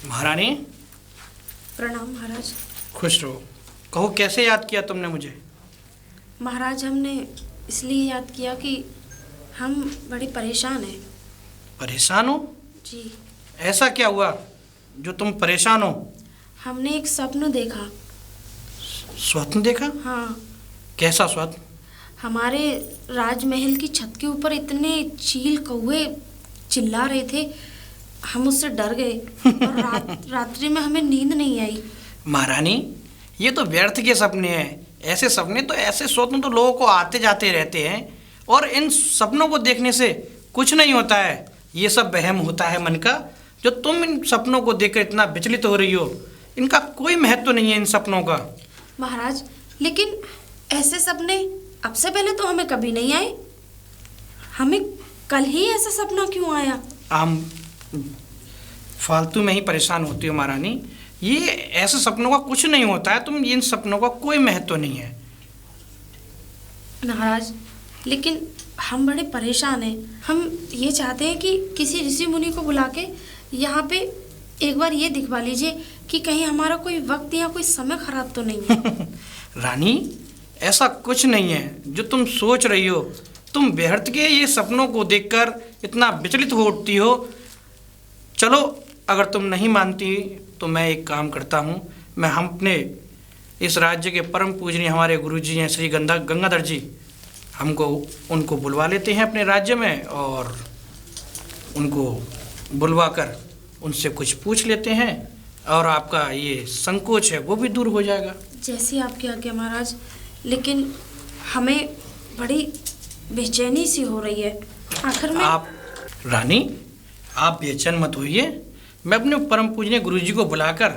महारानी। प्रणाम महाराज। खुश रहो। कहो कैसे याद किया तुमने मुझे? महाराज हमने इसलिए याद किया कि हम बड़े परेशान हैं। परेशान हो? जी। ऐसा क्या हुआ जो तुम परेशान हो? हमने एक स्वप्न देखा। स्वप्न देखा? हाँ। कैसा स्वप्न? हमारे राजमहल की छत के ऊपर इतने चील कौवे चिल्ला रहे थे, हम उससे डर गए और रात्रि में हमें नींद नहीं आई। महारानी, ये तो व्यर्थ के सपने हैं। ऐसे स्वप्न तो लोगों को आते जाते रहते हैं और इन सपनों को देखने से कुछ नहीं होता है। ये सब वहम होता है मन का। जो तुम इन सपनों को देखकर इतना विचलित हो रही हो, इनका कोई महत्व नहीं है इन सपनों का। महाराज, लेकिन ऐसे सपने अब से पहले तो हमें कभी नहीं आए। हमें कल ही ऐसा सपना क्यों आया? हम फालतू में ही परेशान होती हो महारानी। ये ऐसे सपनों का कुछ नहीं होता है। तुम इन सपनों का कोई महत्व नहीं है। महाराज, लेकिन हम बड़े परेशान हैं। हम ये चाहते हैं कि किसी ऋषि मुनि को बुला के यहाँ पे एक बार ये दिखवा लीजिए कि कहीं हमारा कोई वक्त या कोई समय खराब तो नहीं है। रानी, ऐसा कुछ नहीं है जो तुम सोच रही हो। तुम व्यर्थ के ये सपनों को देखकर इतना विचलित हो उठती हो। चलो, अगर तुम नहीं मानती तो मैं एक काम करता हूँ। हम अपने इस राज्य के परम पूजनीय हमारे गुरुजी हैं श्री गंगाधर जी, उनको बुलवा लेते हैं अपने राज्य में और उनको बुलवा कर उनसे कुछ पूछ लेते हैं और आपका ये संकोच है वो भी दूर हो जाएगा। जैसी आपकी आज्ञा महाराज, लेकिन हमें बड़ी बेचैनी सी हो रही है। आखिर में रानी, आप बेचैन मत होइए। मैं अपने परम पूजनीय गुरुजी को बुलाकर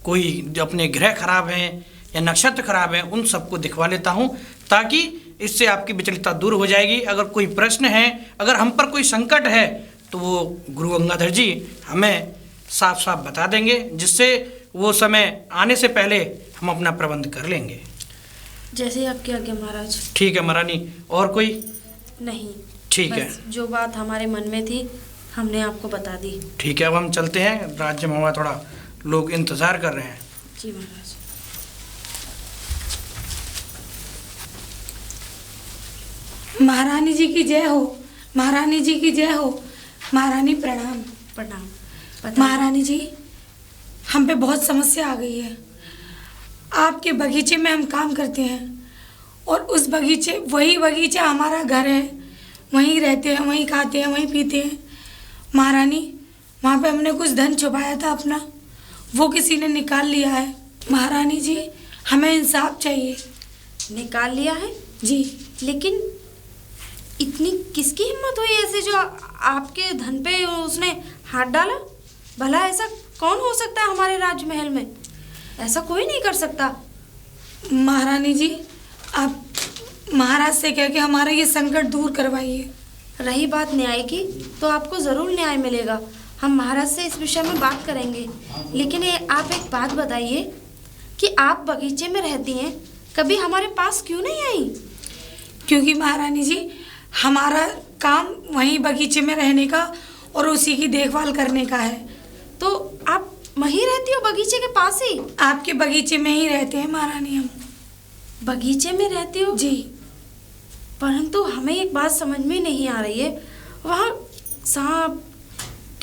कोई जो अपने ग्रह खराब हैं या नक्षत्र खराब हैं उन सबको दिखवा लेता हूँ, ताकि इससे आपकी विचलितता दूर हो जाएगी। अगर कोई प्रश्न है, अगर हम पर कोई संकट है तो वो गुरु गंगाधर जी हमें साफ साफ बता देंगे, जिससे वो समय आने से पहले हम अपना प्रबंध कर लेंगे। जैसे आपकी आज्ञा महाराज। ठीक है महारानी। और कोई? नहीं। ठीक है। जो बात हमारे मन में थी हमने आपको बता दी। ठीक है, अब हम चलते हैं। राज्य में हमारा थोड़ा लोग इंतजार कर रहे हैं। जी महाराज। महारानी जी की जय हो। महारानी जी की जय हो। महारानी प्रणाम। प्रणाम। महारानी जी, हम पे बहुत समस्या आ गई है। आपके बगीचे में हम काम करते हैं और उस वही बगीचा हमारा घर है। वहीं रहते हैं, वहीं खाते हैं, वहीं पीते हैं। महारानी, वहाँ पे हमने कुछ धन छुपाया था अपना, वो किसी ने निकाल लिया है। महारानी जी, हमें इंसाफ चाहिए। निकाल लिया है? जी। लेकिन इतनी किसकी हिम्मत हुई ऐसे जो आपके धन पे उसने हाथ डाला? भला ऐसा कौन हो सकता है हमारे राजमहल में? ऐसा कोई नहीं कर सकता। महारानी जी, आप महाराज से कह के हमारा ये संकट दूर करवाइए। रही बात न्याय की, तो आपको ज़रूर न्याय मिलेगा। हम महाराज से इस विषय में बात करेंगे। लेकिन आप एक बात बताइए कि आप बगीचे में रहती हैं, कभी हमारे पास क्यों नहीं आई? क्योंकि महारानी जी, हमारा काम वहीं बगीचे में रहने का और उसी की देखभाल करने का है। तो आप वहीं रहती हो, बगीचे के पास ही? आपके बगीचे में ही रहते हैं महारानी हम। बगीचे में रहती हो? जी। परंतु हमें एक बात समझ में नहीं आ रही है, वहाँ सांप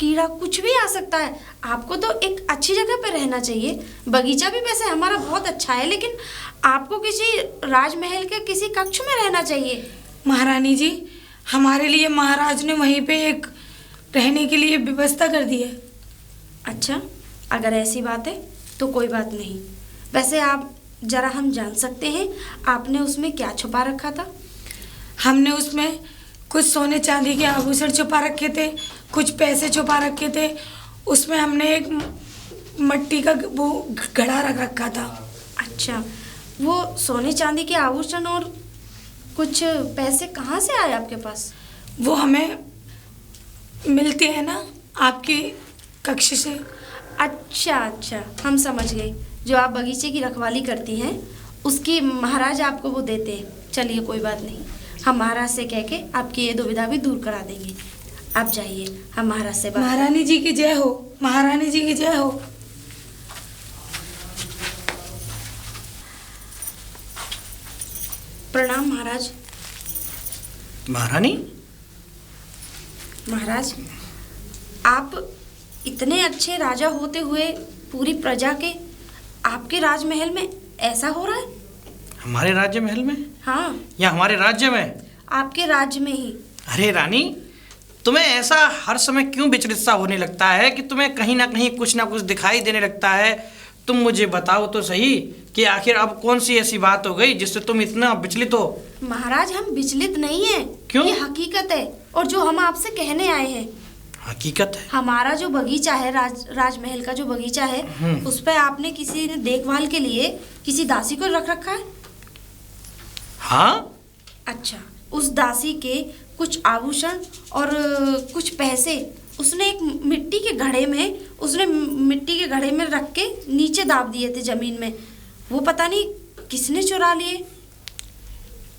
कीड़ा कुछ भी आ सकता है। आपको तो एक अच्छी जगह पे रहना चाहिए। बगीचा भी वैसे हमारा बहुत अच्छा है, लेकिन आपको किसी राजमहल के किसी कक्ष में रहना चाहिए। महारानी जी, हमारे लिए महाराज ने वहीं पे एक रहने के लिए व्यवस्था कर दी है। अच्छा, अगर ऐसी बात है तो कोई बात नहीं। वैसे आप जरा हम जान सकते हैं आपने उसमें क्या छुपा रखा था? हमने उसमें कुछ सोने चांदी के आभूषण छुपा रखे थे, कुछ पैसे छुपा रखे थे। उसमें हमने एक मिट्टी का वो घड़ा रख रखा था। अच्छा, वो सोने चांदी के आभूषण और कुछ पैसे कहाँ से आए आपके पास? वो हमें मिलते हैं ना आपके कक्ष से। अच्छा, हम समझ गए। जो आप बगीचे की रखवाली करती हैं उसकी महाराज आपको वो देते हैं। चलिए, कोई बात नहीं, हम महाराज से कह के आपकी ये दुविधा भी दूर करा देंगे। आप जाइए, हम महाराज से बात। महारानी जी की जय हो, महारानी जी की जय हो। प्रणाम महाराज। महारानी, महाराज, आप इतने अच्छे राजा होते हुए पूरी प्रजा के आपके राजमहल में ऐसा हो रहा है? हमारे राज्य महल में हाँ, या हमारे राज्य में? आपके राज्य में ही। अरे रानी, तुम्हें ऐसा हर समय क्यों विचलित सा होने लगता है कि तुम्हें कहीं ना कुछ दिखाई देने लगता है? तुम मुझे बताओ तो सही कि आखिर अब कौन सी ऐसी बात हो गई जिससे तुम इतना विचलित हो? महाराज, हम विचलित नहीं हैं। क्यों? ये हकीकत है और जो हम आपसे कहने आए हैं। हकीकत है? हमारा जो बगीचा है, राजमहल का जो बगीचा है, उस पर आपने किसी ने देखभाल के लिए किसी दासी को रख रखा है? हाँ। अच्छा, उस दासी के कुछ आभूषण और कुछ पैसे उसने एक मिट्टी के घड़े में रख के नीचे दाब दिए थे जमीन में। वो पता नहीं किसने चुरा लिए।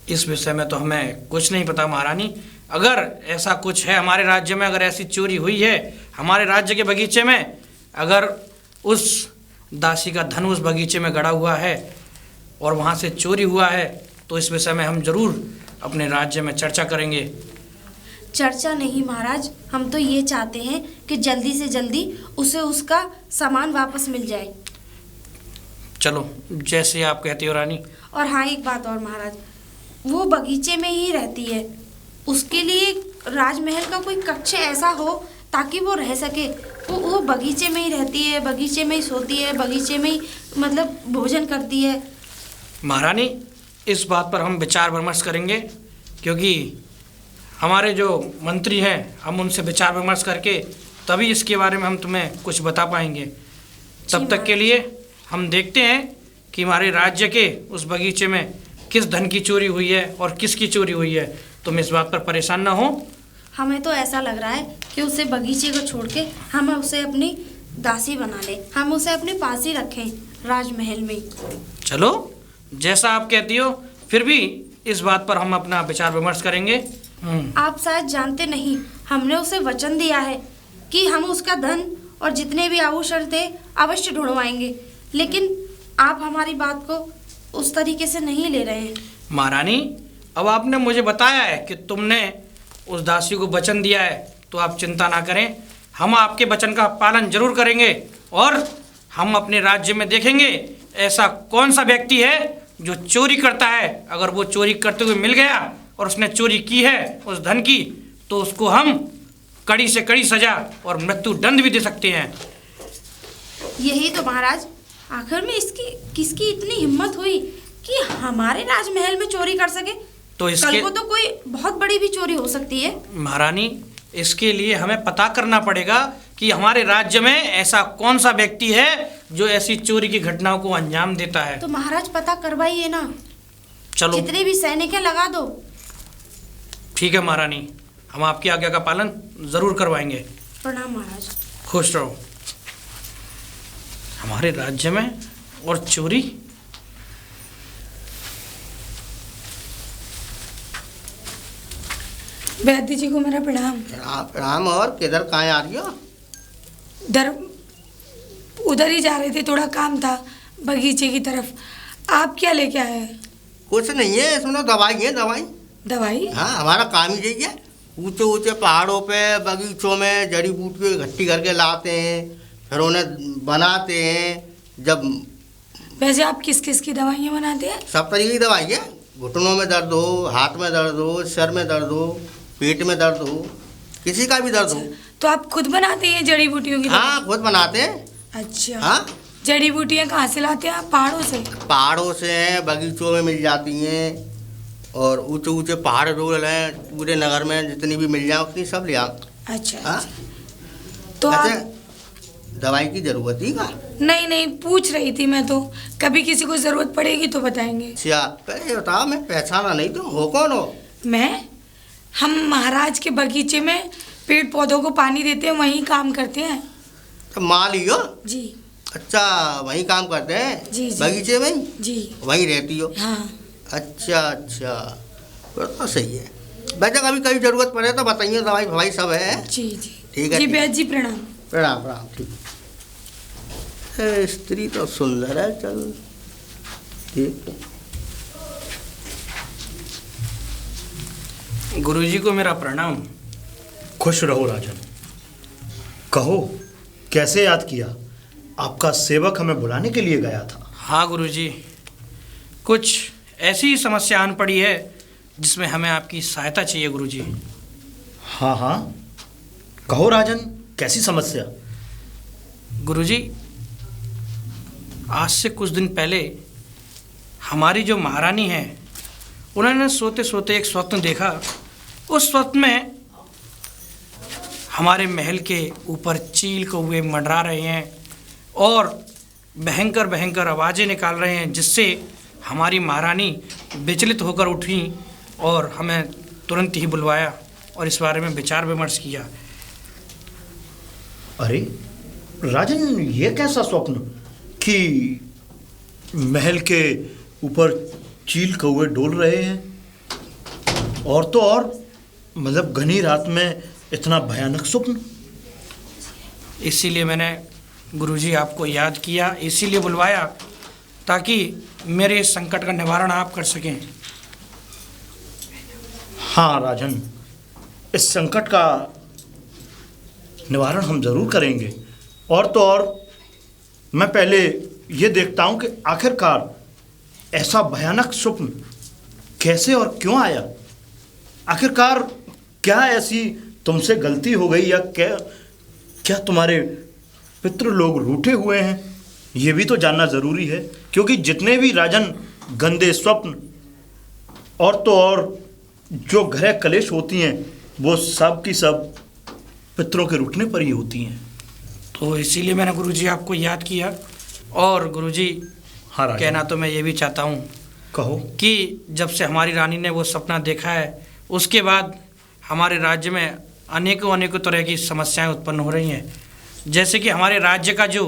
इस विषय में तो हमें कुछ नहीं पता महारानी। अगर ऐसा कुछ है हमारे राज्य में, अगर ऐसी चोरी हुई है हमारे राज्य के बगीचे में, अगर उस दासी का धन उस बगीचे में गड़ा हुआ है और वहाँ से चोरी हुआ है, तो इस विषय में हम जरूर अपने राज्य में चर्चा करेंगे। चर्चा नहीं महाराज, हम तो ये चाहते हैं कि जल्दी से जल्दी उसे उसका सामान वापस मिल जाए। चलो, जैसे आप कहती हो रानी। और हाँ, एक बात और महाराज, वो बगीचे में ही रहती है, उसके लिए राजमहल का कोई कक्ष ऐसा हो ताकि वो रह सके। वो बगीचे में ही रहती है, बगीचे में ही सोती है, बगीचे में ही मतलब भोजन करती है। महारानी, इस बात पर हम विचार विमर्श करेंगे, क्योंकि हमारे जो मंत्री हैं, हम उनसे विचार विमर्श करके तभी इसके बारे में हम तुम्हें कुछ बता पाएंगे। तब तक के लिए हम देखते हैं कि हमारे राज्य के उस बगीचे में किस धन की चोरी हुई है और किसकी चोरी हुई है। तुम इस बात पर परेशान ना हो। हमें तो ऐसा लग रहा है कि उसे बगीचे को छोड़ के हम उसे अपनी दासी बना ले, हम उसे अपने पास ही रखें राजमहल में। चलो, जैसा आप कहती हो, फिर भी इस बात पर हम अपना विचार विमर्श करेंगे। आप शायद जानते नहीं, हमने उसे वचन दिया है कि हम उसका धन और जितने भी आभूषण थे अवश्य ढूंढवाएंगे, लेकिन आप हमारी बात को उस तरीके से नहीं ले रहे हैं। महारानी, अब आपने मुझे बताया है कि तुमने उस दासी को वचन दिया है, तो आप चिंता ना करें, हम आपके वचन का पालन जरूर करेंगे और हम अपने राज्य में देखेंगे ऐसा कौन सा व्यक्ति है जो चोरी करता है। अगर वो चोरी करते हुए मिल गया और उसने चोरी की है उस धन की, तो उसको हम कड़ी से कड़ी सजा और मृत्यु दंड भी दे सकते हैं। यही तो महाराज, आखिर में किसकी इतनी हिम्मत हुई कि हमारे राजमहल में चोरी कर सके? तो इसके कल को तो कोई बहुत बड़ी भी चोरी हो सकती है। महारानी, इसके लिए हमें पता करना पड़ेगा कि हमारे राज्य में ऐसा कौन सा व्यक्ति है जो ऐसी चोरी की घटनाओं को अंजाम देता है। तो महाराज पता करवाइए ना। चलो, जितने भी सैनिक हैं लगा दो। ठीक है महारानी, हम आपकी आज्ञा का पालन जरूर करवाएंगे। प्रणाम महाराज। खुश रहो। हमारे राज्य में और चोरी। वैद्य जी को मेरा प्रणाम। प्रणाम। और किधर कहाँ आ रही हो? उधर ही जा रहे थे, थोड़ा काम था बगीचे की तरफ। आप क्या लेके आए हैं? कुछ नहीं है, सुनो, दवाई है। दवाई? हाँ, हमारा काम ही यही है। ऊंचे ऊंचे पहाड़ों पे बगीचों में जड़ी बूटियों इकट्ठी करके लाते हैं, फिर उन्हें बनाते हैं। जब वैसे आप किस किस की दवाइयाँ बनाते हैं? सब तरीके की दवाई है। घुटनों में दर्द हो, हाथ में दर्द हो, सर में दर्द हो, पेट में दर्द हो, किसी का भी दर्द हो। तो आप खुद बनाते हैं जड़ी बूटियों की? हाँ, खुद बनाते हैं। अच्छा। हाँ, जड़ी बूटियाँ कहाँ से लाते हैं आप? पहाड़ों से? पहाड़ों से हैं, बगीचों में मिल जाती हैं, और ऊंचे ऊंचे पहाड़ रोल हैं पूरे नगर में, जितनी भी मिल जाए उतनी सब ले आओ। अच्छा। हाँ? तो अच्छा, आप... दवाई की जरूरत ही का? नहीं, पूछ रही थी मैं तो, कभी किसी को जरूरत पड़ेगी तो बताएंगे। अच्छा, पहले बताओ, मैं पहचाना नहीं, तुम हो कौन हो? हम महाराज के बगीचे में पेड़ पौधों को पानी देते हैं, वहीं काम करते हैं। तो माली हो? जी। अच्छा, वहीं काम करते हैं? जी। बगीचे में? जी। वहीं रहती हो? हाँ। अच्छा, फिर तो सही है। वैसे कभी कभी जरूरत पड़े तो बताइए, दवाई फवाई सब है। जी जी ठीक है, जी ठीक। बैद जी प्रणाम। प्रणाम प्रणाम। ठीक है, स्त्री तो सुंदर है, चल ठीक। गुरुजी को मेरा प्रणाम। खुश रहो राजन। कहो कैसे याद किया? आपका सेवक हमें बुलाने के लिए गया था। हाँ गुरुजी, कुछ ऐसी ही समस्या आन पड़ी है जिसमें हमें आपकी सहायता चाहिए गुरुजी। हाँ हाँ, कहो राजन, कैसी समस्या? गुरुजी, आज से कुछ दिन पहले हमारी जो महारानी है, उन्होंने सोते सोते एक स्वप्न देखा। उस स्वप्न में हमारे महल के ऊपर चील कौवे मंडरा रहे हैं और भयंकर भयंकर आवाज़ें निकाल रहे हैं, जिससे हमारी महारानी विचलित होकर उठी और हमें तुरंत ही बुलवाया और इस बारे में विचार विमर्श किया। अरे राजन, ये कैसा स्वप्न कि महल के ऊपर चील कौवे डोल रहे हैं, और तो और मतलब घनी रात में इतना भयानक स्वप्न। इसीलिए मैंने गुरुजी आपको याद किया, इसीलिए बुलवाया ताकि मेरे इस संकट का निवारण आप कर सकें। हाँ राजन, इस संकट का निवारण हम ज़रूर करेंगे। और तो और मैं पहले ये देखता हूँ कि आखिरकार ऐसा भयानक स्वप्न कैसे और क्यों आया। आखिरकार क्या ऐसी तुमसे गलती हो गई, या क्या तुम्हारे पितृ लोग रूठे हुए हैं? ये भी तो जानना ज़रूरी है, क्योंकि जितने भी राजन गंदे स्वप्न और तो और जो ग्रह कलेश होती हैं, वो सब की सब पितरों के रूठने पर ही होती हैं। तो इसीलिए मैंने गुरुजी आपको याद किया। और गुरुजी, हाँ राजन, कहना तो मैं ये भी चाहता हूँ कहो। कि जब से हमारी रानी ने वो सपना देखा है, उसके बाद हमारे राज्य में अनेकों अनेकों तरह की समस्याएं उत्पन्न हो रही हैं। जैसे कि हमारे राज्य का जो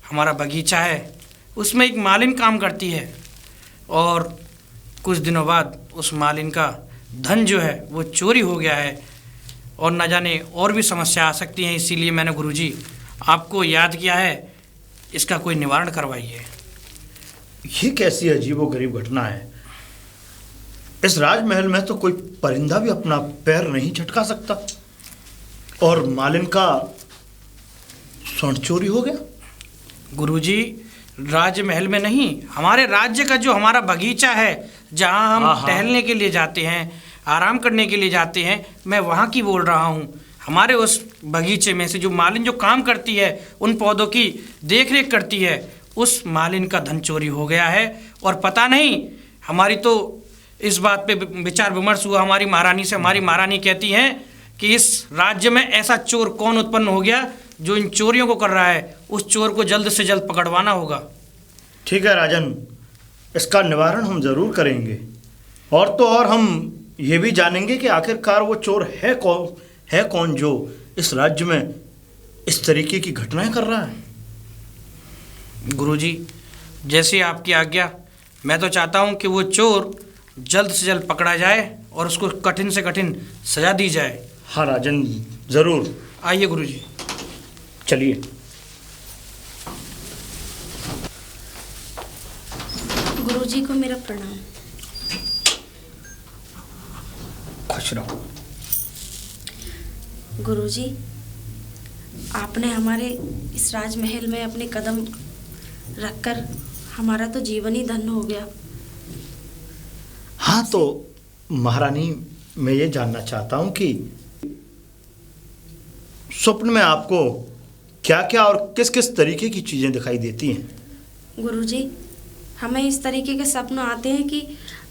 हमारा बगीचा है, उसमें एक मालिन काम करती है और कुछ दिनों बाद उस मालिन का धन जो है वो चोरी हो गया है और न जाने और भी समस्या आ सकती हैं। इसीलिए मैंने गुरुजी आपको याद किया है, इसका कोई निवारण करवाइए। ये कैसी अजीबोगरीब घटना है? इस राजमहल में तो कोई परिंदा भी अपना पैर नहीं झटका सकता, और मालिन का स्वर्ण चोरी हो गया। गुरुजी, राजमहल में नहीं, हमारे राज्य का जो हमारा बगीचा है, जहाँ हम हाँ। टहलने के लिए जाते हैं, आराम करने के लिए जाते हैं, मैं वहाँ की बोल रहा हूँ। हमारे उस बगीचे में से जो मालिन जो काम करती है, उन पौधों की देख रेख करती है, उस मालिन का धन चोरी हो गया है। और पता नहीं, हमारी तो इस बात पे विचार विमर्श हुआ हमारी महारानी से। हमारी महारानी कहती हैं कि इस राज्य में ऐसा चोर कौन उत्पन्न हो गया जो इन चोरियों को कर रहा है, उस चोर को जल्द से जल्द पकड़वाना होगा। ठीक है राजन, इसका निवारण हम ज़रूर करेंगे। और तो और हम ये भी जानेंगे कि आखिरकार वो चोर है कौन जो इस राज्य में इस तरीके की घटनाएं कर रहा है। गुरुजी, जैसे आपकी आज्ञा, मैं तो चाहता हूँ कि वो चोर जल्द से जल्द पकड़ा जाए और उसको कठिन से कठिन सजा दी जाए। हाँ राजन, ज़रूर। आइए गुरुजी। चलिए। गुरुजी को मेरा प्रणाम। खुश रहो। गुरुजी, आपने हमारे इस राजमहल में अपने कदम रखकर हमारा तो जीवन ही धन्य हो गया। हाँ, तो महारानी, मैं ये जानना चाहता हूँ कि स्वप्न में आपको क्या क्या और किस किस तरीके की चीज़ें दिखाई देती हैं? गुरुजी, हमें इस तरीके के सपने आते हैं कि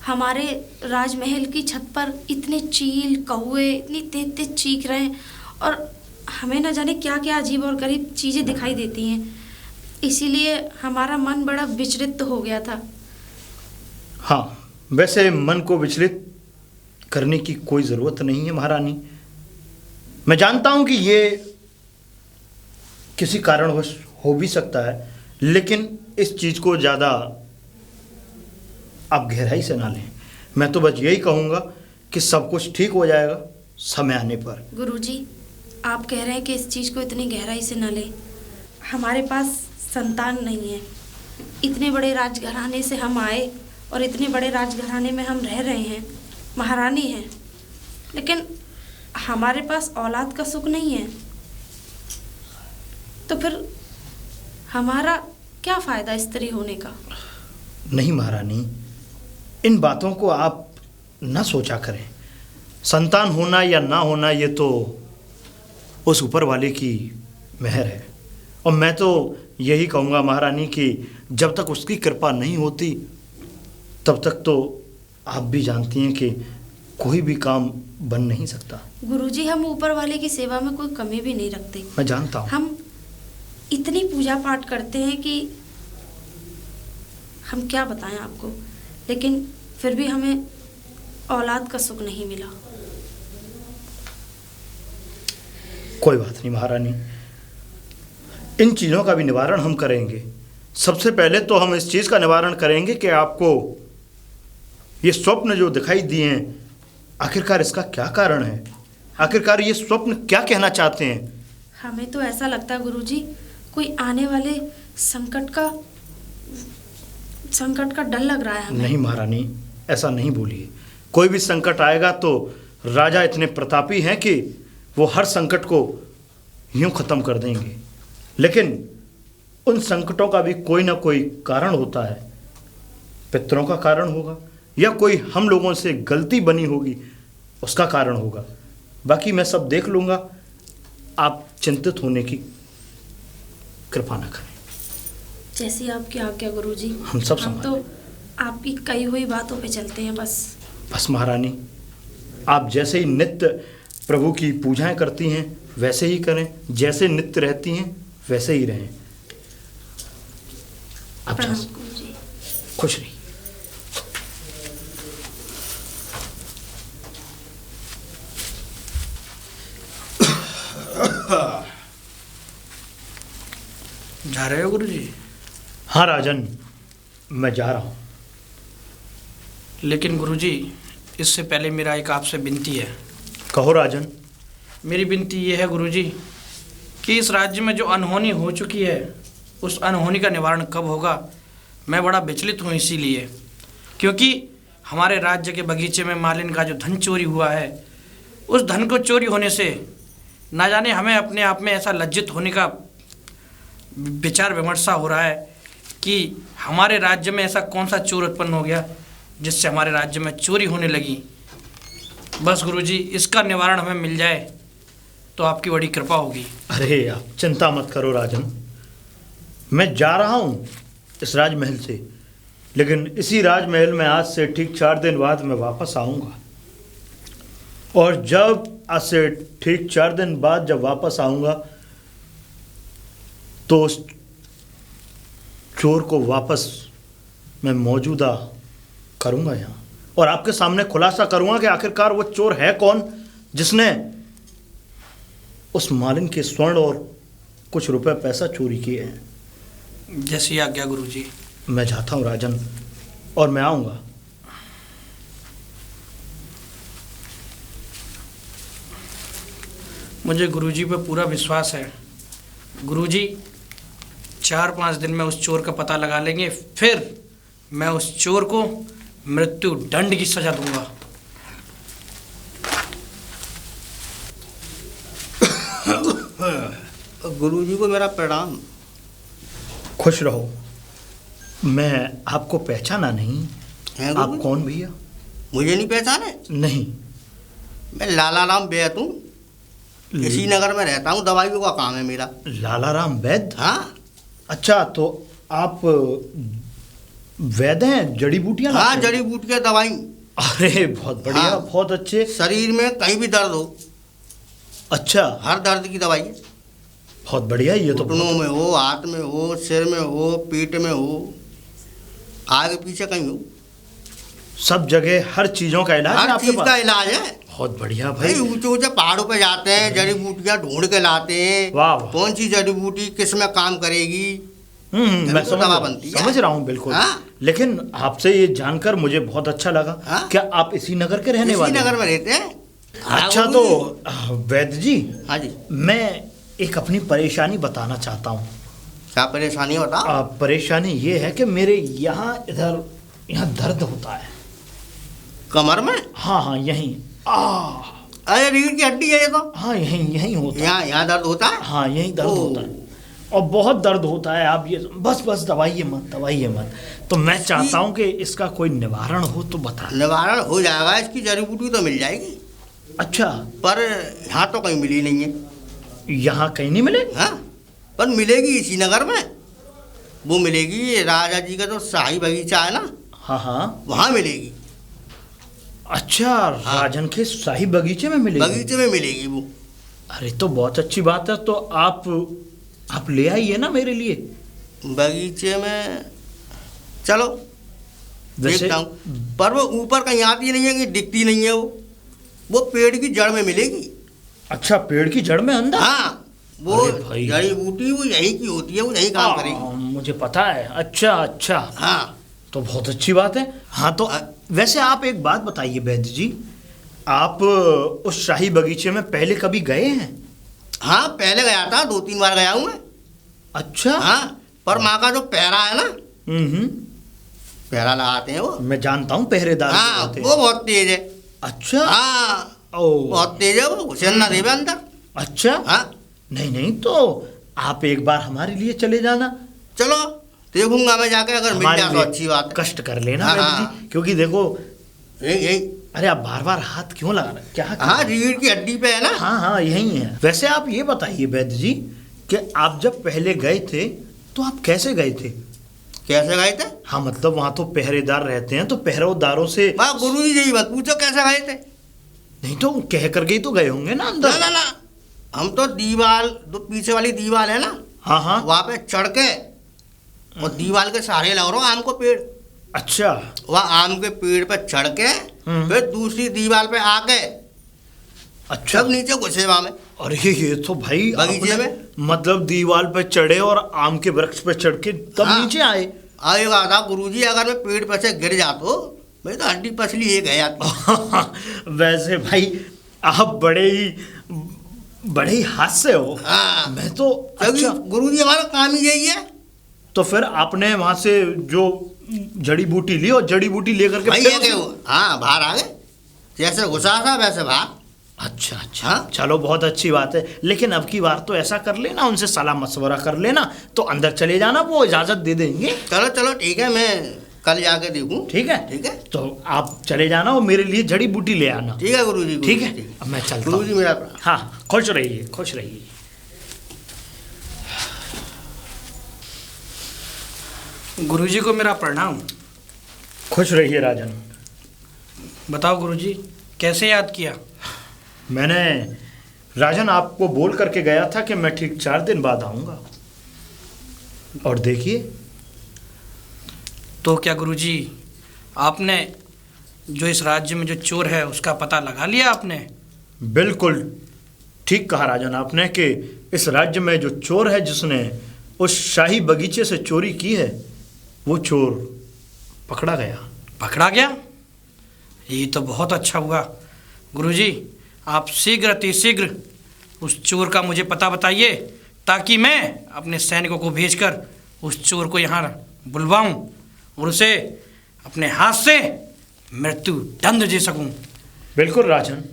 हमारे राजमहल की छत पर इतने चील कौवे इतनी तेज तेज चीख रहे हैं और हमें न जाने क्या क्या अजीब और गरीब चीज़ें दिखाई देती हैं। इसीलिए हमारा मन बड़ा विचलित हो गया था। हाँ, वैसे मन को विचलित करने की कोई ज़रूरत नहीं है महारानी। मैं जानता हूँ कि ये किसी कारणवश हो भी सकता है, लेकिन इस चीज़ को ज़्यादा आप गहराई से ना लें। मैं तो बस यही कहूँगा कि सब कुछ ठीक हो जाएगा समय आने पर। गुरुजी, आप कह रहे हैं कि इस चीज़ को इतनी गहराई से न लें। हमारे पास संतान नहीं है। इतने बड़े राजघराने से हम आए और इतने बड़े राजघराने में हम रह रहे हैं, महारानी हैं, लेकिन हमारे पास औलाद का सुख नहीं है। तो फिर हमारा क्या फ़ायदा स्त्री होने का? नहीं महारानी, इन बातों को आप न सोचा करें। संतान होना या ना होना ये तो उस ऊपर वाले की मेहर है। और मैं तो यही कहूँगा महारानी कि जब तक उसकी कृपा नहीं होती तब तक तो आप भी जानती हैं कि कोई भी काम बन नहीं सकता। गुरुजी, हम ऊपर वाले की सेवा में कोई कमी भी नहीं रखते। मैं जानता हूँ। हम इतनी पूजा पाठ करते हैं कि हम क्या बताएं आपको, लेकिन फिर भी हमें औलाद का सुख नहीं मिला। कोई बात नहीं महारानी, इन चीज़ों का भी निवारण हम करेंगे। सबसे पहले तो हम इस चीज़ का निवारण करेंगे कि आपको ये स्वप्न जो दिखाई दिए हैं, आखिरकार इसका क्या कारण है? आखिरकार ये स्वप्न क्या कहना चाहते हैं? हमें तो ऐसा लगता है गुरुजी, कोई आने वाले संकट का डर लग रहा है हमें। नहीं महारानी, ऐसा नहीं बोलिए। कोई भी संकट आएगा तो राजा इतने प्रतापी हैं कि वो हर संकट को यूं ख़त्म कर देंगे। लेकिन उन संकटों का भी कोई ना कोई कारण होता है। पितरों का कारण होगा या कोई हम लोगों से गलती बनी होगी, उसका कारण होगा। बाकी मैं सब देख लूँगा, आप चिंतित होने की कृपा न करें। जैसी आपकी आज्ञा गुरुजी। हम सब हम तो आपकी कही हुई बातों पे चलते हैं बस महारानी, आप जैसे ही नित्य प्रभु की पूजाएं करती हैं वैसे ही करें, जैसे नित्य रहती हैं वैसे ही रहें। आप प्रणाम गुरुजी। खुश रहिए। जा रहे हो गुरुजी? हाँ राजन, मैं जा रहा हूँ। लेकिन गुरुजी, इससे पहले मेरा एक आपसे विनती है। कहो राजन। मेरी विनती ये है गुरुजी कि इस राज्य में जो अनहोनी हो चुकी है, उस अनहोनी का निवारण कब होगा? मैं बड़ा विचलित हूँ इसीलिए, क्योंकि हमारे राज्य के बगीचे में मालिन का जो धन चोरी हुआ है, उस धन को चोरी होने से ना जाने हमें अपने आप में ऐसा लज्जित होने का विचार विमर्शा हो रहा है कि हमारे राज्य में ऐसा कौन सा चोर उत्पन्न हो गया जिससे हमारे राज्य में चोरी होने लगी। बस गुरुजी, इसका निवारण हमें मिल जाए तो आपकी बड़ी कृपा होगी। अरे आप चिंता मत करो राजन, मैं जा रहा हूँ इस राजमहल से, लेकिन इसी राजमहल में आज से ठीक 4 दिन बाद मैं वापस आऊँगा। और जब आज से ठीक 4 दिन बाद जब वापस आऊँगा तो उस चोर को वापस मैं मौजूदा करूँगा यहाँ, और आपके सामने खुलासा करूँगा कि आखिरकार वो चोर है कौन जिसने उस मालिन के स्वर्ण और कुछ रुपए पैसा चोरी किए हैं। जैसी आज्ञा गुरुजी। मैं जाता हूँ राजन, और मैं आऊँगा। मुझे गुरुजी पे पूरा विश्वास है। गुरुजी 4-5 दिन में उस चोर का पता लगा लेंगे, फिर मैं उस चोर को मृत्यु दंड की सजा दूंगा। गुरुजी को मेरा प्रणाम। खुश रहो। मैं आपको पहचाना नहीं। हैं आप गुरुजी? कौन भैया? मुझे नहीं पहचाने? नहीं। मैं लाला राम वैद हूँ, इसी नगर में रहता हूँ, दवाइयों का काम है मेरा। लाला राम वैद? हाँ। अच्छा, तो आप वैद हैं, जड़ी बूटियाँ हाँ, लाते हैं? जड़ी बूटी की दवाई। अरे बहुत बढ़िया। हाँ। बहुत अच्छे। शरीर में कहीं भी दर्द हो, अच्छा, हर दर्द की दवाई है। बहुत बढ़िया। ये तो घुटनों में हो, हाथ में हो, सिर में हो, पीठ में हो, आगे पीछे कहीं हो, सब जगह हर चीज़ों का इलाज है हर आपके चीज का पास? इलाज है। बहुत बढ़िया भाई भाई। ऊंचे ऊंचे पहाड़ों पे जाते हैं, जड़ी बूटियां ढूंढ के लाते हैं। वाह वाह। कौन सी जड़ी बूटी किस में काम करेगी, मैं तो दवा बनती है। समझ रहा हूँ बिल्कुल। हाँ? लेकिन आपसे ये जानकर मुझे बहुत अच्छा लगा। हाँ? क्या आप इसी नगर के रहने इसी वाले हैं? नगर में रहते हैं। अच्छा हाँ, तो गुरुजी। वैद्य जी, हाँ जी, मैं एक अपनी परेशानी बताना चाहता हूँ। क्या परेशानी है बताओ। परेशानी ये है कि मेरे यहाँ यहाँ दर्द होता है। कमर में? हाँ यहीं। अरे रीढ़ की हड्डी है ये तो। हाँ यहीं होता है। यहाँ दर्द होता है। हाँ यहीं दर्द ओह। होता है और बहुत दर्द होता है। आप ये बस दवाइए मत। तो मैं चाहता हूँ कि इसका कोई निवारण हो तो बता। निवारण हो जाएगा, इसकी जड़ी बूटी तो मिल जाएगी। अच्छा, पर यहाँ तो कहीं मिली नहीं है। यहाँ कहीं नहीं मिलेगी? हाँ, पर मिलेगी इसी नगर में। वो मिलेगी राजा जी का जो शाही बगीचा है ना, हाँ वहाँ मिलेगी। अच्छा, राजन के शाही बगीचे में मिलेगी? बगीचे में मिलेगी वो। अरे तो बहुत अच्छी बात है। तो आप ले आइए ना मेरे लिए। बगीचे में चलो वैसे देखता हूँ, पर वो ऊपर कहीं आती नहीं है कि दिखती नहीं है। वो पेड़ की जड़ में मिलेगी। अच्छा, पेड़ की जड़ में अंदर? हाँ, वो अरे भाई। जड़ी बूटी वो यहीं की होती है, वो यहीं काम करेगी। मुझे पता है। अच्छा, हाँ, तो बहुत अच्छी बात है। हाँ तो वैसे आप एक बात बताइए वैद्य जी, आप उस शाही बगीचे में पहले कभी गए हैं? हाँ, पहले गया था, 2-3 बार गया हूँ मैं। अच्छा। हाँ, पर माँ का जो पहरा है ना, पहरा लगाते हैं वो। मैं जानता हूँ पहरेदार हाँ, होते हैं। वो बहुत तेज है। अच्छा। हाँ, ओ, बहुत तेज है वो, घुसेन ना देवे अंदर। अच्छा। हाँ, नहीं तो आप एक बार हमारे लिए चले जाना। चलो देखूंगा मैं जाके, अगर मिल हमारे जाए तो लिए अच्छी बात है। कष्ट कर लेना हाँ, वैद्य हाँ। जी, क्योंकि देखो। यही अरे आप बार हाथ क्यों लगा रहे हैं? क्या हाँ, रीढ़ की हड्डी पे है ना। हाँ यही है। वैसे आप ये बताइए वैद्य जी कि आप जब पहले गए थे तो आप कैसे गए थे? कैसे गए थे? हाँ मतलब वहाँ तो पहरेदार रहते हैं, तो पहरेदारों से। वाह, गुरु जी यही मत पूछो कैसे गए थे। नहीं तो कह करके ही तो गए होंगे ना अंदर। ना, हम तो दीवार, जो पीछे वाली दीवार है ना, हाँ वहाँ पे चढ़ के और दीवार के सहारे लग रहा हूँ आम को पेड़। अच्छा। वहाँ आम के पेड़ पे चढ़ के फिर दूसरी दीवार पे आके अच्छा, सब नीचे घुसे वहाँ में। अरे ये तो भाई बगीचे आपने में? मतलब दीवार पे चढ़े और आम के वृक्ष पे चढ़ के तब हाँ। नीचे आए? आगे कहा था गुरु जी, अगर मैं पेड़ पर से गिर जातो मेरी तो हड्डी पसली एक है जाती। वैसे भाई आप बड़े ही हास्य हो। हाँ, मैं तो। क्योंकि अच्छा, गुरु जी हमारा काम ही यही है। तो फिर आपने वहां से जो जड़ी बूटी ली और जड़ी बूटी लेकर के भाई फिर ये उसे- वो, हाँ, बाहर आ गए, जैसे घुसा था वैसे बाहर। अच्छा, हाँ। चलो बहुत अच्छी बात है। लेकिन अब की बार तो ऐसा कर लेना, उनसे सलाह मशवरा कर लेना, तो अंदर चले जाना, वो इजाजत दे देंगे। चलो ठीक है, मैं कल जाके देखूँ। ठीक है। ठीक है, तो आप चले जाना और मेरे लिए जड़ी बूटी ले आना। ठीक है गुरु जी। ठीक है, अब मैं चलता गुरु जी हूँ। मेरा हाँ, खुश रहिए। गुरुजी को मेरा प्रणाम। खुश रहिए राजन। बताओ गुरुजी, कैसे याद किया? मैंने राजन आपको बोल करके गया था कि मैं ठीक 4 दिन बाद आऊँगा, और देखिए। तो क्या गुरुजी, आपने जो इस राज्य में जो चोर है उसका पता लगा लिया आपने? बिल्कुल ठीक कहा राजन आपने कि इस राज्य में जो चोर है, जिसने उस शाही बगीचे से चोरी की है, वो चोर पकड़ा गया। पकड़ा गया? ये तो बहुत अच्छा हुआ। गुरुजी, आप शीघ्र अतिशीघ्र उस चोर का मुझे पता बताइए, ताकि मैं अपने सैनिकों को भेजकर उस चोर को यहाँ बुलवाऊं और उसे अपने हाथ से मृत्यु दंड दे सकूं। बिल्कुल राजन,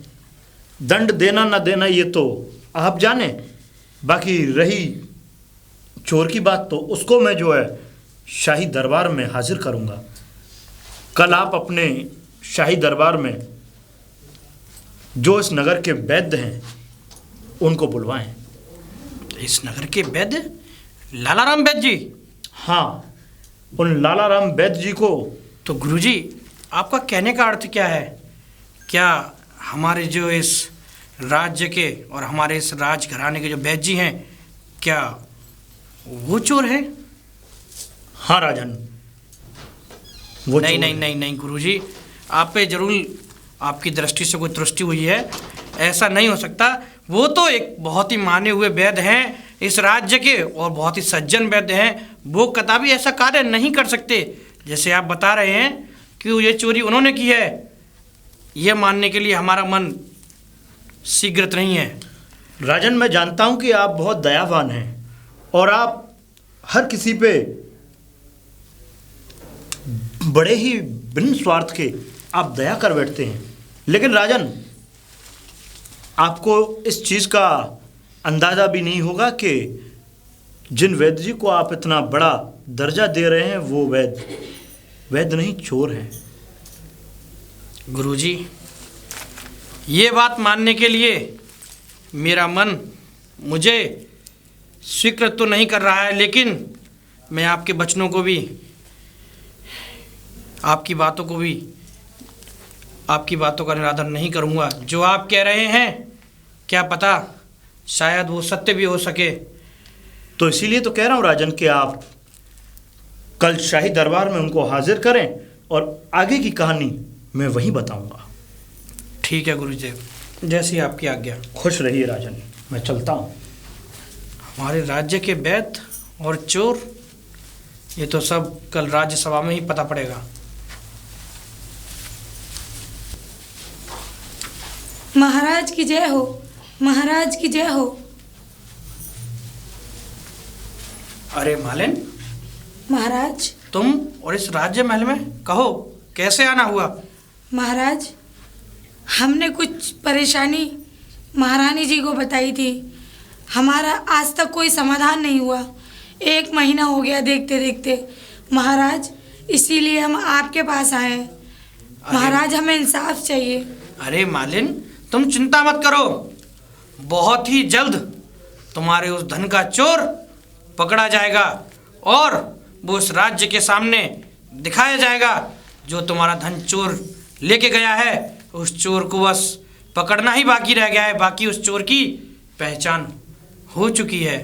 दंड देना ना देना ये तो आप जाने। बाकी रही चोर की बात, तो उसको मैं जो है शाही दरबार में हाजिर करूंगा। कल आप अपने शाही दरबार में जो इस नगर के वैद्य हैं उनको बुलवाएं। इस नगर के वैद्य लालाराम वैद्य जी? हाँ, उन लालाराम वैद्य जी को। तो गुरुजी, आपका कहने का अर्थ क्या है? क्या हमारे जो इस राज्य के और हमारे इस राजघराने के जो वैद्य जी हैं, क्या वो चोर है? हाँ राजन, वो नहीं चोर नहीं है। नहीं नहीं गुरुजी, आप पे जरूर आपकी दृष्टि से कोई त्रुटि हुई है। ऐसा नहीं हो सकता। वो तो एक बहुत ही माने हुए वैद्य हैं, इस राज्य के और बहुत ही सज्जन वैद्य हैं, वो कदापि ऐसा कार्य नहीं कर सकते। जैसे आप बता रहे हैं कि ये चोरी उन्होंने की है, यह मानने के लिए हमारा मन शीघ्र नहीं है। राजन, मैं जानता हूं कि आप बहुत दयावान हैं और आप हर किसी पे बड़े ही बिन स्वार्थ के आप दया कर बैठते हैं, लेकिन राजन, आपको इस चीज़ का अंदाज़ा भी नहीं होगा कि जिन वैद्य जी को आप इतना बड़ा दर्जा दे रहे हैं वो वैद्य नहीं, चोर हैं। गुरुजी, ये बात मानने के लिए मेरा मन मुझे स्वीकृत तो नहीं कर रहा है, लेकिन मैं आपके वचनों को भी, आपकी बातों को भी, आपकी बातों का निरादर नहीं करूँगा। जो आप कह रहे हैं, क्या पता शायद वो सत्य भी हो सके। तो इसीलिए तो कह रहा हूँ राजन कि आप कल शाही दरबार में उनको हाजिर करें और आगे की कहानी मैं वहीं बताऊंगा। ठीक है गुरुदेव, जैसी आपकी आज्ञा। खुश रहिए राजन, मैं चलता हूँ। हमारे राज्य के वैद्य और चोर, ये तो सब कल राज्यसभा में ही पता पड़ेगा। महाराज की जय हो, महाराज की जय हो। अरे मालिन, महाराज, तुम और इस राज्य महल में, कहो कैसे आना हुआ? महाराज, हमने कुछ परेशानी महारानी जी को बताई थी। हमारा आज तक कोई समाधान नहीं हुआ। 1 महीना हो गया देखते देखते महाराज, इसीलिए हम आपके पास आए हैं। महाराज, हमें इंसाफ चाहिए। अरे मालिन, तुम चिंता मत करो, बहुत ही जल्द तुम्हारे उस धन का चोर पकड़ा जाएगा और वो उस राज्य के सामने दिखाया जाएगा। जो तुम्हारा धन चोर लेके गया है, उस चोर को बस पकड़ना ही बाकी रह गया है, बाकी उस चोर की पहचान हो चुकी है।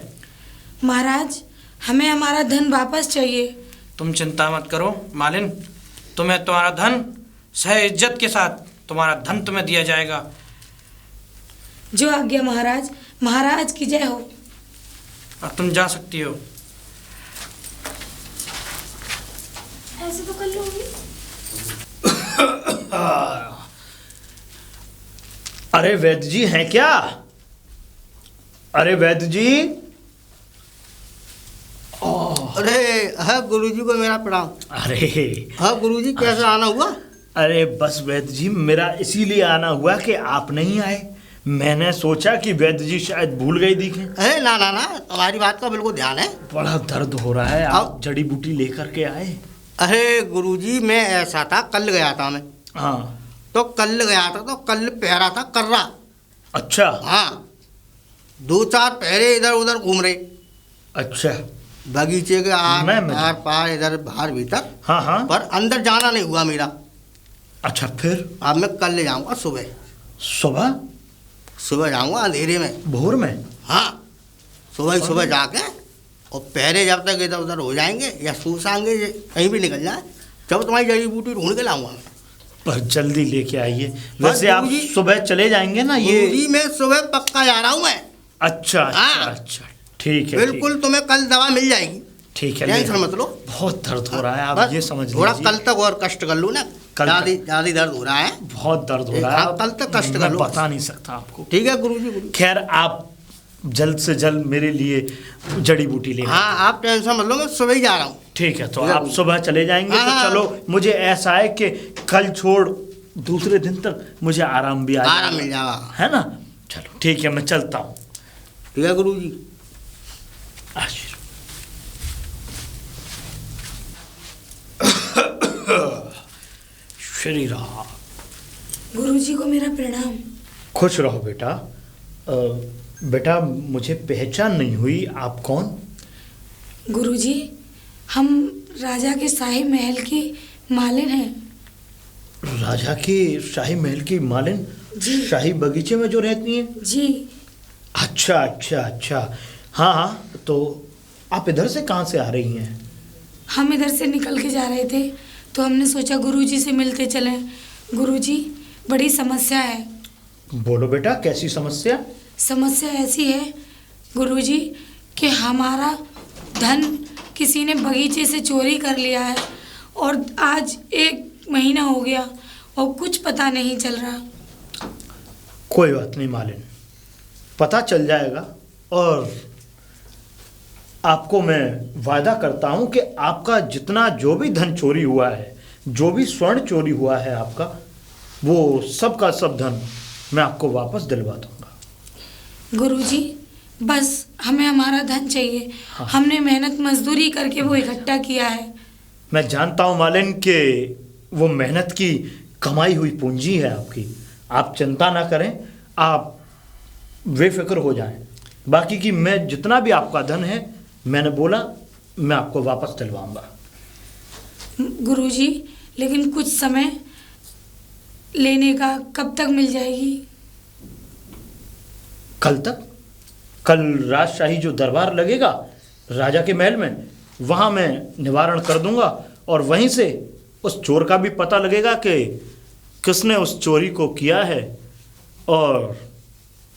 महाराज, हमें हमारा धन वापस चाहिए। तुम चिंता मत करो मालिन, तुम्हें तुम्हारा धन सह इज्जत के साथ, तुम्हारा धन तुम्हें दिया जाएगा। जो आज्ञा महाराज। महाराज की जय हो। अब तुम जा सकती हो। ऐसे तो कर लूंगी। अरे वैद्य जी हैं क्या? अरे वैद्य जी। अरे हाँ गुरुजी को मेरा प्रणाम। अरे हाँ गुरुजी, कैसे आना हुआ? अरे बस वैद्य जी, मेरा इसीलिए आना हुआ कि आप नहीं आए। मैंने सोचा कि वैद्य जी शायद भूल गई दिखे। अरे ना ना ना, तुम्हारी बात का बिल्कुल ध्यान है। बड़ा दर्द हो रहा है, आप जड़ी बूटी लेकर के आए? अरे गुरुजी, मैं ऐसा था, कल गया था मैं। हाँ। तो कल गया था, तो कल पहरा था कर्रा। अच्छा। हाँ, 2-4 पहरे इधर उधर घूम रहे। अच्छा। बगीचे के मैं आर पार, इधर बाहर भीतर। हाँ हाँ। पर अंदर जाना नहीं हुआ मेरा। अच्छा, फिर? अब मैं कल ले जाऊंगा सुबह। सुबह? सुबह जाऊंगा अंधेरे में। भोर में? हाँ, सुबह ही सुबह जाके, और पहरे जब तक इधर उधर हो जाएंगे या सूसाएंगे, कहीं भी निकल जाए, जब तुम्हारी जड़ी बूटी ढूंढ के लाऊंगा मैं। पर जल्दी लेके आइए। वैसे आप सुबह चले जाएंगे ना? ये मैं सुबह पक्का जा रहा हूँ मैं। अच्छा अच्छा अच्छा, ठीक है। बिल्कुल, तुम्हें कल दवा मिल जाएगी। ठीक है, टेंशन मत लो। बहुत दर्द हो रहा है, आप ये समझ लीजिए। थोड़ा कल तक और कष्ट कर लूँ ना, ज़्यादा दर्द हो रहा है। बहुत दर्द हो रहा है, कल तक कष्ट कर मैं लो। बता नहीं सकता आपको। ठीक है गुरुजी। खैर, आप जल्द से जल्द मेरे लिए जड़ी बूटी ले। हाँ, आप टेंशन मत लो, मैं सुबह ही जा रहा हूँ। ठीक है, तो आप सुबह चले जाएंगे? हाँ, तो चलो, मुझे ऐसा है कि कल छोड़ दूसरे दिन तक मुझे आराम भी आराम मिल जाएगा, है ना? चलो ठीक है, मैं चलता हूँ। ठीक है गुरुजी। श्री राम। गुरुजी को मेरा प्रणाम। खुश रहो बेटा। बेटा, मुझे पहचान नहीं हुई, आप कौन? गुरुजी, हम राजा के शाही महल की मालिन हैं। राजा के शाही महल की मालिन? जी। शाही बगीचे में जो रहती हैं? जी। अच्छा अच्छा अच्छा, हाँ हाँ। तो आप इधर से कहाँ से आ रही हैं? हम इधर से निकल के जा रहे थे, तो हमने सोचा गुरुजी से मिलते चलें। गुरुजी, बड़ी समस्या है। बोलो बेटा, कैसी समस्या? समस्या ऐसी है गुरुजी कि हमारा धन किसी ने बगीचे से चोरी कर लिया है और आज 1 महीना हो गया और कुछ पता नहीं चल रहा। कोई बात नहीं मालिन, पता चल जाएगा। और आपको मैं वादा करता हूं कि आपका जितना जो भी धन चोरी हुआ है, जो भी स्वर्ण चोरी हुआ है आपका, वो सब का सब धन मैं आपको वापस दिलवा दूंगा। गुरुजी, बस हमें हमारा धन चाहिए। हाँ। हमने मेहनत मजदूरी करके वो इकट्ठा किया है। मैं जानता हूं मालिन कि वो मेहनत की कमाई हुई पूंजी है आपकी। आप चिंता ना करें, आप बेफिक्र हो जाएं। बाकी की मैं जितना भी आपका धन है, मैंने बोला मैं आपको वापस दिलवाऊंगा। गुरुजी, लेकिन कुछ समय लेने का कब तक मिल जाएगी? कल तक। कल राजशाही जो दरबार लगेगा राजा के महल में, वहाँ मैं निवारण कर दूंगा और वहीं से उस चोर का भी पता लगेगा कि किसने उस चोरी को किया है, और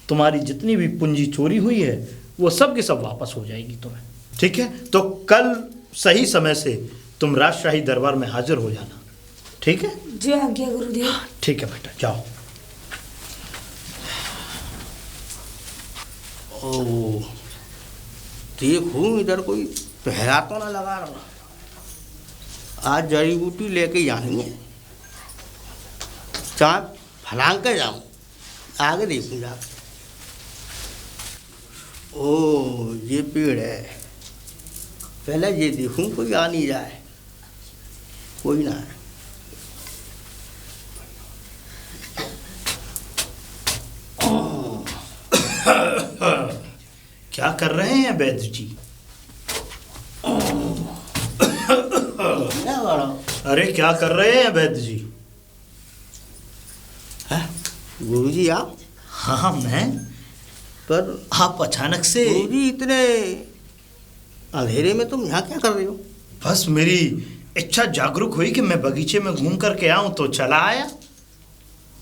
तुम्हारी जितनी भी पूंजी चोरी हुई है वो सब की सब वापस हो जाएगी तुम्हें। ठीक है? तो कल सही समय से तुम राजशाही दरबार में हाजिर हो जाना। ठीक है? जी आज्ञा गुरुदेव। ठीक है बेटा, जाओ। ओ, देखूं इधर कोई पहरा तो ना लगा रहा। आज जड़ी बूटी लेके जानी है, चाँद फलांग के जाऊँ, आगे देखूँगा। ओ, ये पेड़ है, पहले ये देखूं कोई आ नहीं जाए। कोई ना है। क्या कर रहे हैं वैद्य जी? क्या बड़ा? अरे क्या कर रहे हैं वैद्य जी? गुरुजी आप? हाँ मैं। पर आप अचानक से? गुरुजी इतने अंधेरे में तुम यहाँ क्या कर रहे हो? बस मेरी इच्छा जागरूक हुई कि मैं बगीचे में घूम करके आऊं तो चला आया।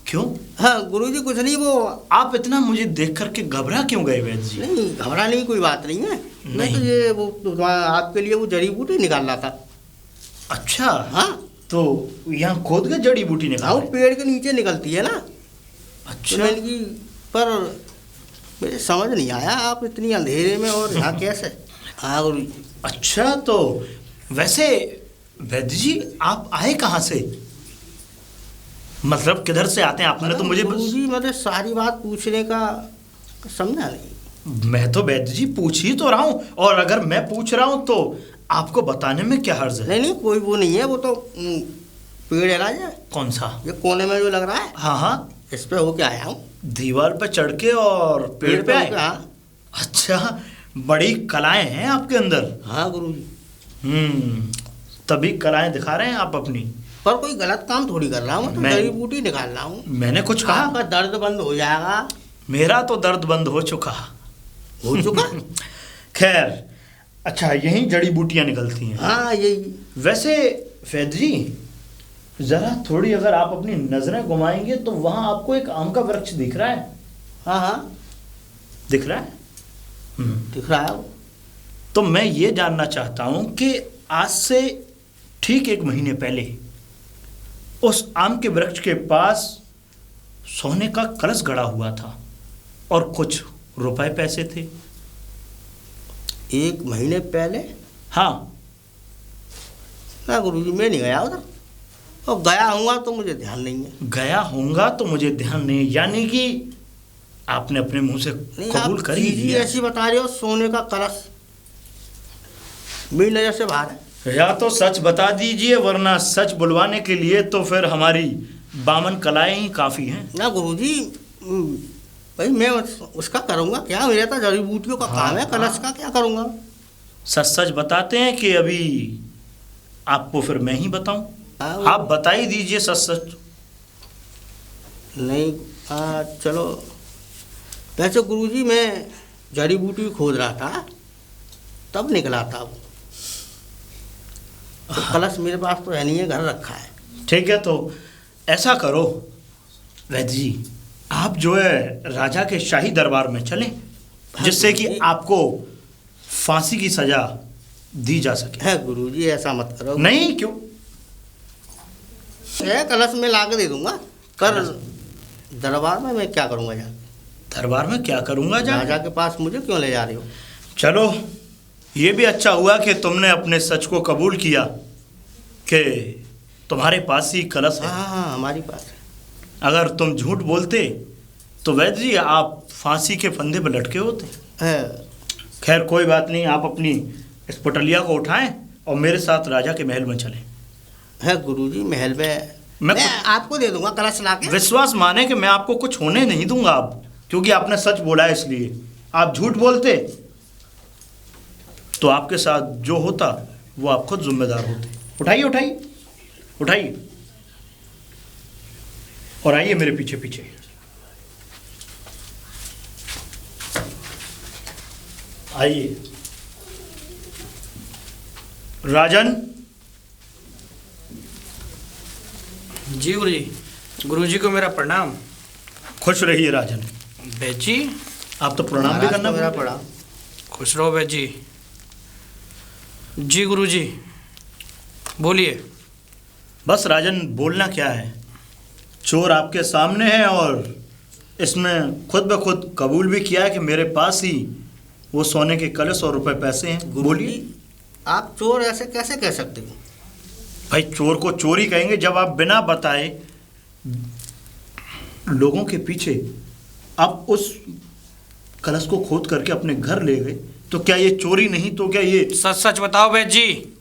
क्यों? हाँ गुरुजी कुछ नहीं, वो आप इतना मुझे देख करके घबरा क्यों गए वैद्य जी? नहीं, घबराने की कोई बात नहीं है। मैं नहीं। तो ये वो आपके लिए वो जड़ी बूटी निकाल रहा था। अच्छा, हाँ, तो यहाँ खोद के जड़ी बूटी हाँ, निकाल वो रहे? पेड़ के नीचे निकलती है ना। तो अच्छा, मैंने की, पर मुझे समझ नहीं आया आप इतनी अंधेरे में और यहाँ कैसे? हाँ गुरुजी। अच्छा, तो वैसे वैद्य जी आप आए कहाँ से? मतलब किधर से आते हैं? आपने तो मुझे गुरुजी मुझे सारी बात पूछने का समझा नहीं। मैं तो वैद्य जी पूछ ही तो रहा हूँ, और अगर मैं पूछ रहा हूँ तो आपको बताने में क्या हर्ज है? नहीं नहीं, कोई वो नहीं है, वो तो पेड़ है ना ये। कौन सा? ये कोने में जो लग रहा है, हाँ हाँ, इस पे होके आया हूँ। दीवार पे चढ़ के और पेड़ पे आए? हाँ अच्छा, बड़ी कलाएं हैं आपके अंदर। हाँ गुरुजी। तभी कलाएं दिखा रहे हैं आप अपनी। पर कोई गलत काम थोड़ी कर रहा हूँ, तो मैं- जड़ी बूटी निकाल रहा हूँ। मैंने कुछ कहा? आपका दर्द बंद हो जाएगा। मेरा तो दर्द बंद हो चुका। हो चुका? खैर, अच्छा, यही जड़ी बूटियां निकलती हैं। हाँ यही। वैसे वैद्य जी, जरा थोड़ी अगर आप अपनी नजरें घुमाएंगे तो वहां आपको एक आम का वृक्ष दिख रहा है? हाँ हाँ दिख रहा है? दिख रहा है वो। तो मैं ये जानना चाहता हूं कि आज से ठीक 1 महीने पहले उस आम के वृक्ष के पास सोने का कलश गड़ा हुआ था और कुछ रुपए पैसे थे। 1 महीने पहले? हाँ। ना गुरुजी, मैं नहीं गया उधर, और गया हूँगा तो मुझे ध्यान नहीं है। गया होऊंगा तो मुझे ध्यान नहीं, यानी कि आपने अपने मुंह से नहीं, कबूल आप कर ही चीज़ ही लिया। ऐसी बता रहे हो, सोने का कलश मेरी नज़र से बाहर है। या तो सच बता दीजिए, वरना सच बुलवाने के लिए तो फिर हमारी बामन कलाएं ही काफ़ी हैं। ना गुरुजी, भाई मैं उसका करूँगा क्या? मेरा तो जड़ी बूटियों का काम है, कलश का क्या करूँगा? सच सच बताते हैं कि अभी आपको फिर मैं ही बताऊं? हाँ, आप बता ही दीजिए सच सच। नहीं, चलो। वैसे गुरुजी, मैं जड़ी बूटी खोद रहा था, तब निकला था वो। तो कलश मेरे पास तो है नहीं है, घर रखा है। ठीक है, तो ऐसा करो वैद्य जी, आप जो है राजा के शाही दरबार में चलें, जिससे कि आपको फांसी की सजा दी जा सके। है गुरुजी, ऐसा मत करो। नहीं, क्यों? है कलश में ला के दे दूंगा। कर दरबार में मैं क्या करूंगा जा? दरबार में क्या करूंगा जा? राजा के पास मुझे क्यों ले जा रहे हो? चलो, ये भी अच्छा हुआ कि तुमने अपने सच को कबूल किया कि तुम्हारे पास ही कलश है। हाँ, हमारी पास है। अगर तुम झूठ बोलते तो वैद्य जी आप फांसी के फंदे पर लटके होते। है खैर कोई बात नहीं, आप अपनी इस पुटलिया को उठाएं और मेरे साथ राजा के महल में चलें। है गुरुजी, महल में मैं मैं आपको दे दूंगा कलश ला के। विश्वास माने कि मैं आपको कुछ होने नहीं दूंगा अब, क्योंकि आपने सच बोला है। इसलिए आप झूठ बोलते तो आपके साथ जो होता वो आप खुद जिम्मेदार होते। उठाइए उठाइए उठाइए और आइए मेरे पीछे पीछे। आइए राजन। जी गुरुजी को मेरा प्रणाम। खुश रहिए राजन। वैद्य जी आप तो प्रणाम भी महाराज करना को मेरा पड़ेगा। पड़ा। खुश रहो वैद्य जी। जी गुरुजी बोलिए। बस राजन, बोलना क्या है, चोर आपके सामने है और इसमें खुद ब खुद कबूल भी किया है कि मेरे पास ही वो सोने के कलश और रुपए पैसे हैं। बोलिए। आप चोर ऐसे कैसे कह सकते हो? भाई, चोर को चोरी कहेंगे जब आप बिना बताए लोगों के पीछे आप उस कलश को खोद करके अपने घर ले गए, तो क्या ये चोरी नहीं? तो क्या ये सच सच बताओ वैद्य जी,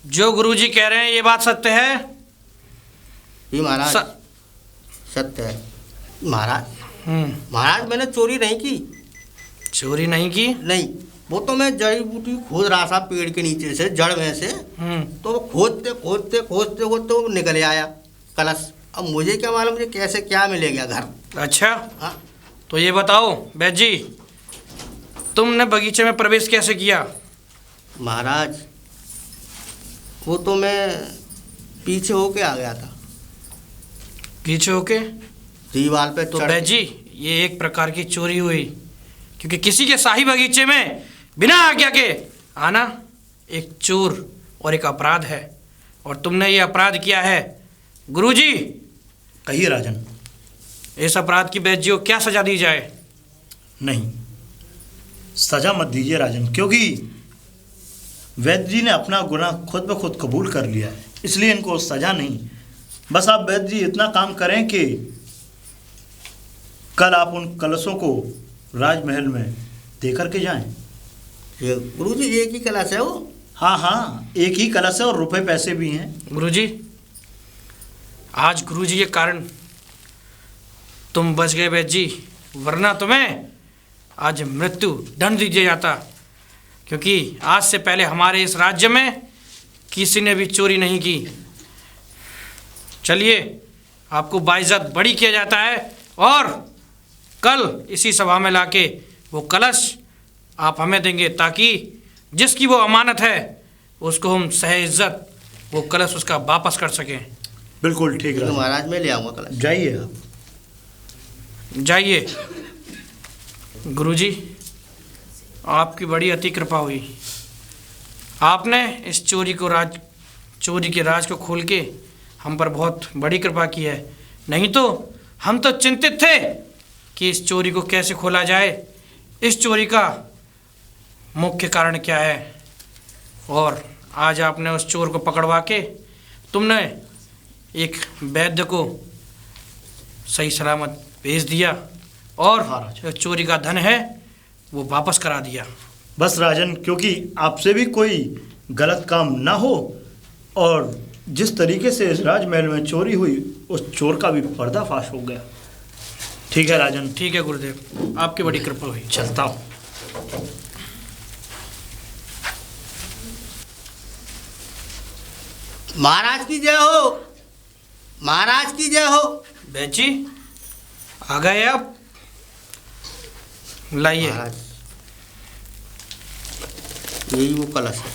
जो गुरुजी कह रहे हैं ये बात सत्य है? ये महाराज स- सत्य है। महाराज मैंने चोरी नहीं की। चोरी नहीं की? नहीं, वो तो मैं जड़ी बूटी खोद रहा था पेड़ के नीचे से, जड़ में से। तो वो खोदते खोदते खोदते खोदते वो निकल आया कलश। अब मुझे क्या मालूम मुझे कैसे क्या मिले गया घर। अच्छा, हाँ, तो ये बताओ वैद्य जी, तुमने बगीचे में प्रवेश कैसे किया? महाराज वो तो मैं पीछे होके आ गया था, पीछे होके? दीवार पे तो चढ़। वैद्य जी ये एक प्रकार की चोरी हुई, क्योंकि किसी के शाही बगीचे में बिना आज्ञा के आना एक चोर और एक अपराध है, और तुमने ये अपराध किया है। गुरुजी कहिए राजन। इस अपराध की वैद्य जी को क्या सजा दी जाए? नहीं, सजा मत दीजिए राजन, क्योंकि वैद्य जी ने अपना गुनाह खुद ब खुद कबूल कर लिया है, इसलिए इनको सजा नहीं। बस आप वैद्य जी इतना काम करें कि कल आप उन कलशों को राजमहल में दे करके जाएं। ये गुरुजी एक ही कलश है वो? हाँ हाँ, एक ही कलश है और रुपए पैसे भी हैं। गुरुजी आज गुरुजी के कारण तुम बच गए वैद्य जी, वरना तुम्हें आज मृत्यु दंड दिया जाता, क्योंकि आज से पहले हमारे इस राज्य में किसी ने भी चोरी नहीं की। चलिए, आपको बाइज्जत बड़ी किया जाता है, और कल इसी सभा में लाके वो कलश आप हमें देंगे, ताकि जिसकी वो अमानत है उसको हम सह इज्जत वो कलश उसका वापस कर सकें। बिल्कुल ठीक तो राजन, महाराज मैं ले आऊँगा कलश। जाइए आप। जाइए। गुरुजी आपकी बड़ी अति कृपा हुई, आपने इस चोरी के राज को खोल के हम पर बहुत बड़ी कृपा की है। नहीं तो हम तो चिंतित थे कि इस चोरी को कैसे खोला जाए, इस चोरी का मुख्य कारण क्या है, और आज आपने उस चोर को पकड़वा के तुमने एक वैद्य को सही सलामत भेज दिया, और जो चोरी का धन है वो वापस करा दिया। बस राजन, क्योंकि आपसे भी कोई गलत काम ना हो, और जिस तरीके से इस राजमहल में चोरी हुई उस चोर का भी पर्दाफाश हो गया। ठीक है राजन। ठीक है गुरुदेव, आपकी बड़ी कृपा हुई। चलता हूँ। महाराज की जय हो, महाराज की जय हो। वैद्य जी आ गए आप, लाइए। महाराज यही वो कलश है।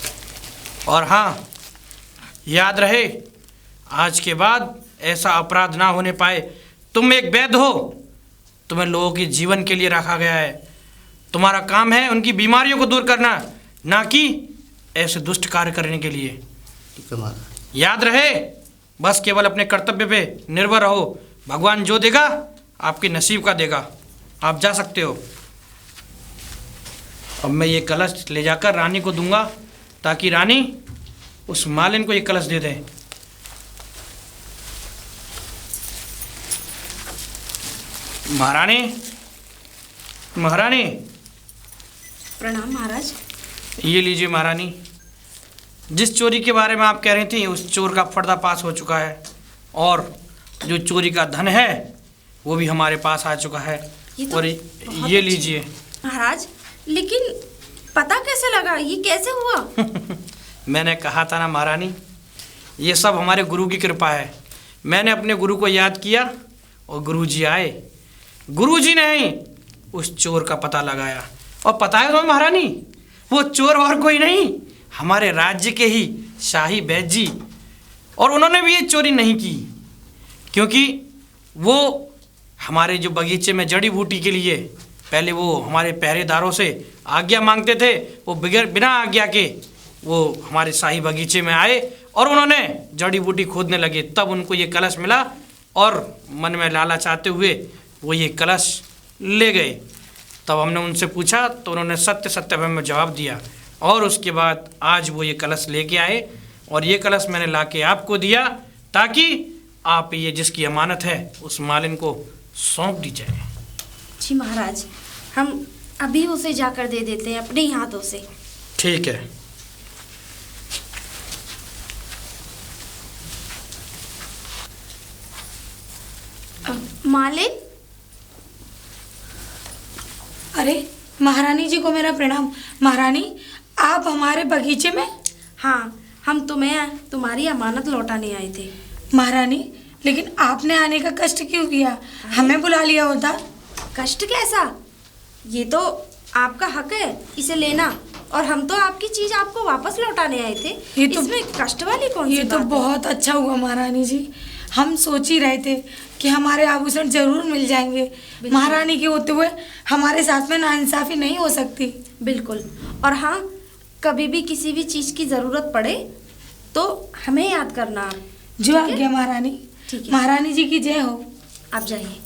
और हाँ, याद रहे आज के बाद ऐसा अपराध ना होने पाए। तुम एक वैद्य हो, तुम्हें लोगों के जीवन के लिए रखा गया है, तुम्हारा काम है उनकी बीमारियों को दूर करना, ना कि ऐसे दुष्ट कार्य करने के लिए। ठीक है महाराज। याद रहे, बस केवल अपने कर्तव्य पे निर्भर रहो। भगवान जो देगा आपके नसीब का देगा। आप जा सकते हो। अब मैं ये कलश ले जाकर रानी को दूंगा ताकि रानी उस मालिन को ये कलश दे दे। महारानी, महारानी, प्रणाम महाराज। ये लीजिए महारानी। जिस चोरी के बारे में आप कह रही थी उस चोर का पर्दाफाश हो चुका है और जो चोरी का धन है वो भी हमारे पास आ चुका है। ये तो और बहुत ये अच्छी- लीजिए। महाराज, लेकिन पता कैसे लगा? ये कैसे हुआ? मैंने कहा था ना महारानी, ये सब हमारे गुरु की कृपा है। मैंने अपने गुरु को याद किया और गुरुजी आए। गुरुजी ने ही उस चोर का पता लगाया। और पता है तुम्हें महारानी, वो चोर और कोई नहीं, हमारे राज्य के ही शाही बैद जी। और उन्होंने भी ये चोरी नहीं की, क्योंकि वो हमारे जो बगीचे में जड़ी बूटी के लिए पहले वो हमारे पहरेदारों से आज्ञा मांगते थे। वो बिना आज्ञा के वो हमारे शाही बगीचे में आए और उन्होंने जड़ी बूटी खोदने लगे। तब उनको ये कलश मिला और मन में लालच आते हुए वो ये कलश ले गए। तब हमने उनसे पूछा तो उन्होंने सत्य सत्य हमें जवाब दिया और उसके बाद आज वो ये कलश लेके आए और ये कलश मैंने लाके आपको दिया ताकि आप ये जिसकी अमानत है उस मालिन को सौंप दी जाए। जी महाराज, हम अभी उसे जाकर दे देते हैं अपने ही हाथों से। ठीक है। मालिन, अरे महारानी जी को मेरा प्रणाम। महारानी, आप हमारे बगीचे में? हाँ, हम तुम्हें तुम्हारी अमानत लौटाने आए थे। महारानी, लेकिन आपने आने का कष्ट क्यों किया? हमें बुला लिया होता। कष्ट कैसा? ये तो आपका हक है इसे लेना, और हम तो आपकी चीज आपको वापस लौटाने आए थे। ये तो- इसमें कष्ट वाली कौन सी ये तो बात है? बहुत अच्छा हुआ महारानी जी। हम सोच ही रहे थे कि हमारे आभूषण जरूर मिल जाएंगे। महारानी के होते हुए हमारे साथ में नाइंसाफी नहीं हो सकती। बिल्कुल। और हाँ, कभी भी किसी भी चीज की जरूरत पड़े तो हमें याद करना आप। जो आज्ञा महारानी। ठीक है। महारानी जी की जय हो। आप जाइए।